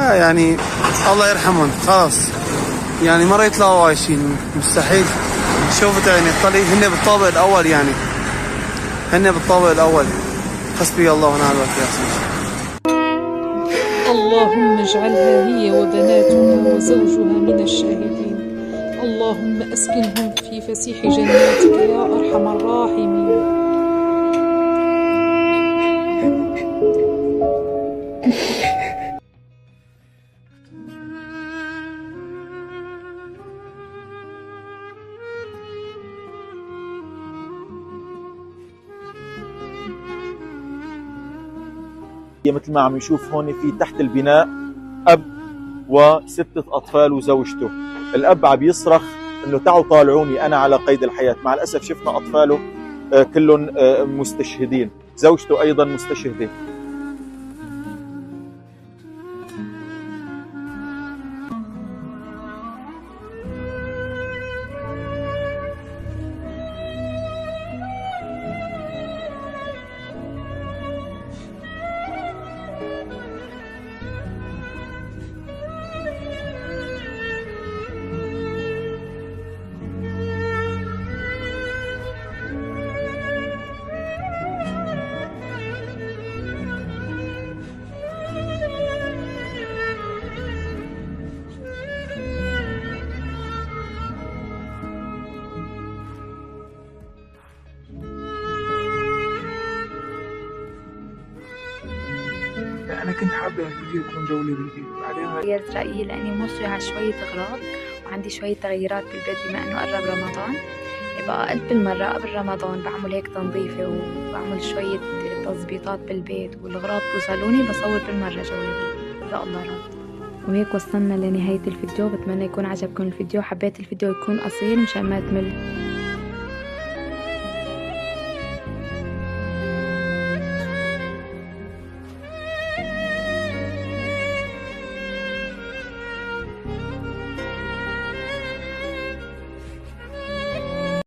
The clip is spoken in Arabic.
ما يعني الله يرحمهم خلاص، يعني مرة يطلعوا عايشين مستحيل. شوفت يعني الطريق هن بالطابق الأول، يعني هن بالطابق الأول. حسبي الله ونعم الوكيل. اللهم اجعلها هي وبناتها وزوجها من الشاهدين. اللهم أسكنهم في فسيح جناتك يا أرحم الراحمين. مثل ما عم نشوف هون في تحت البناء أب وستة أطفال وزوجته. الأب عم يصرخ إنه تعوا طالعوني أنا على قيد الحياة. مع الأسف شفنا أطفاله كلهم مستشهدين، زوجته أيضا مستشهدة. أنا كنت حابة الفيديو يكون دولي بالبيت. بعدين غيرت رأيي لأني موصية على شوية أغراض وعندي شوية تغييرات بالبيت بما إنه قرب رمضان. يبقى قلت بالمرة قبل رمضان بعمل هيك تنظيفة وبعمل شوية تظبيطات بالبيت، والأغراض بوصلوني بصور بالمرة جوالي إذا الله راد. وهيك وصلنا لنهاية الفيديو. بتمنى يكون عجبكم الفيديو. حبيت الفيديو يكون قصير مشان ما تمل.